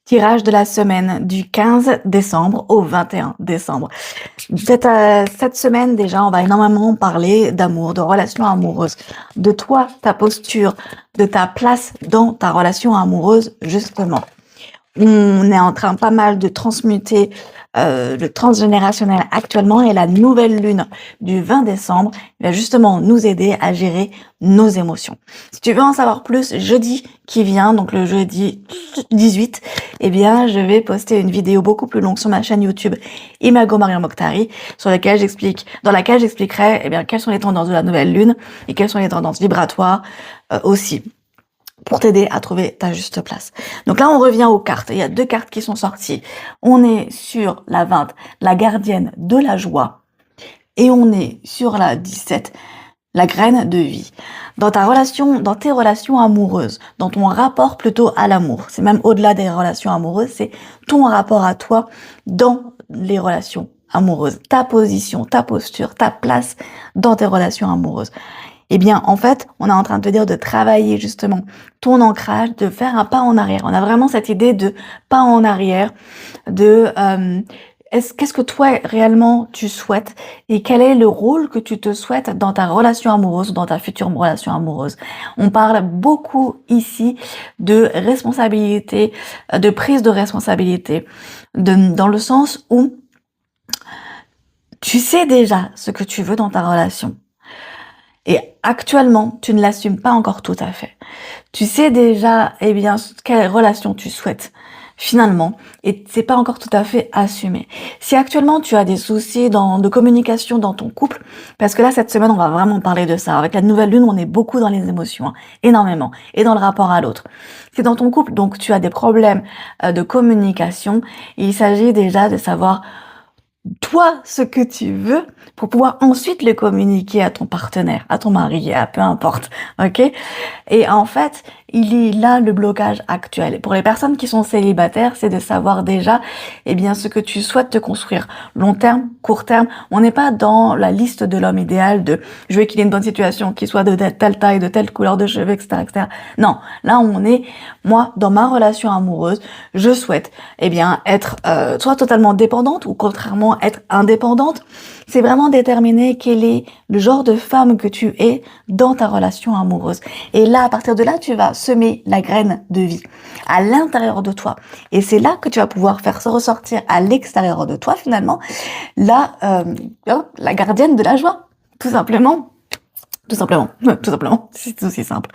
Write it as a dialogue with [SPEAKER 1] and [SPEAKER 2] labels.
[SPEAKER 1] Tirage de la semaine du 15 décembre au 21 décembre. Cette semaine, déjà, on va énormément parler d'amour, de relations amoureuses, de toi, ta posture, de ta place dans ta relation amoureuse, justement. On est en train pas mal de transmuter le transgénérationnel actuellement et la nouvelle lune du 20 décembre va justement nous aider à gérer nos émotions. Si tu veux en savoir plus, jeudi qui vient, donc le jeudi 18, eh bien, je vais poster une vidéo beaucoup plus longue sur ma chaîne YouTube Imago Mariam Mokhtari, dans laquelle j'expliquerai eh bien quelles sont les tendances de la nouvelle lune et quelles sont les tendances vibratoires aussi, pour t'aider à trouver ta juste place. Donc là, on revient aux cartes. Il y a deux cartes qui sont sorties. On est sur la 20, la gardienne de la joie, et on est sur la 17, la graine de vie. Dans tes relations amoureuses, dans ton rapport plutôt à l'amour, c'est même au-delà des relations amoureuses, c'est ton rapport à toi dans les relations amoureuses, ta position, ta posture, ta place dans tes relations amoureuses. Eh bien, en fait, on est en train de te dire de travailler justement ton ancrage, de faire un pas en arrière. On a vraiment cette idée de pas en arrière, de qu'est-ce que toi réellement tu souhaites et quel est le rôle que tu te souhaites dans ta relation amoureuse ou dans ta future relation amoureuse. On parle beaucoup ici de responsabilité, de prise de responsabilité, dans le sens où tu sais déjà ce que tu veux dans ta relation. Et actuellement, tu ne l'assumes pas encore tout à fait. Tu sais déjà, eh bien, quelle relation tu souhaites, finalement, et c'est pas encore tout à fait assumé. Si actuellement tu as des soucis de communication dans ton couple, parce que là, cette semaine, on va vraiment parler de ça. Avec la nouvelle lune, on est beaucoup dans les émotions, hein, énormément, et dans le rapport à l'autre. Si dans ton couple, donc, tu as des problèmes de communication, il s'agit déjà de savoir toi ce que tu veux pour pouvoir ensuite le communiquer à ton partenaire, à ton mari, à peu importe, ok? Et en fait, il est là le blocage actuel. Pour les personnes qui sont célibataires, c'est de savoir déjà, eh bien, ce que tu souhaites te construire. Long terme, court terme. On n'est pas dans la liste de l'homme idéal de je veux qu'il ait une bonne situation, qu'il soit de telle taille, de telle couleur de cheveux, etc., etc. Non. Là, on est, moi, dans ma relation amoureuse, je souhaite, eh bien, être soit totalement dépendante ou contrairement être indépendante. C'est vraiment déterminer quel est le genre de femme que tu es dans ta relation amoureuse. Et là, à partir de là, tu vas semer la graine de vie à l'intérieur de toi. Et c'est là que tu vas pouvoir faire se ressortir à l'extérieur de toi, finalement, la gardienne de la joie, tout simplement. Tout simplement, c'est aussi simple.